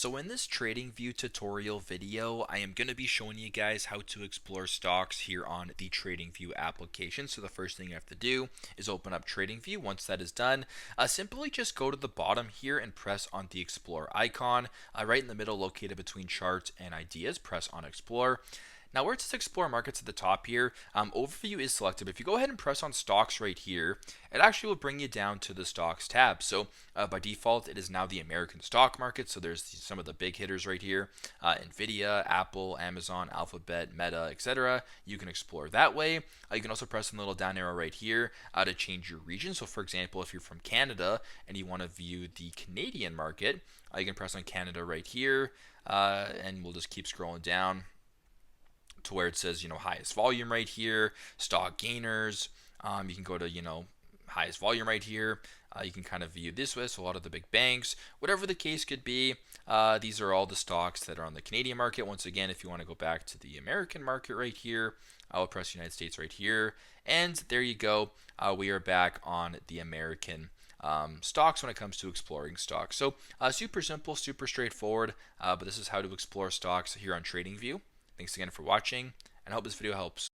So in this TradingView tutorial video, I am going to be showing you guys how to explore stocks here on the TradingView application. So the first thing you have to do is open up TradingView. Once that is done, simply just go to the bottom here and press on the Explore icon. Right in the middle, located between charts and ideas, press on Explore. Now where it says Explore Markets at the top here, Overview is selected. But if you go ahead and press on Stocks right here, it actually will bring you down to the Stocks tab. So by default, it is now the American stock market. So there's some of the big hitters right here, Nvidia, Apple, Amazon, Alphabet, Meta, etc. You can explore that way. You can also press on the little down arrow right here to change your region. So for example, if you're from Canada and you want to view the Canadian market, you can press on Canada right here, and we'll just keep scrolling down to where it says, highest volume right here, stock gainers. You can go to, highest volume right here. You can kind of view this with a lot of the big banks, whatever the case could be. These are all the stocks that are on the Canadian market. Once again, if you want to go back to the American market right here, I'll press United States right here. And there you go. We are back on the American stocks when it comes to exploring stocks. So super simple, super straightforward, but this is how to explore stocks here on TradingView. Thanks again for watching, and I hope this video helps.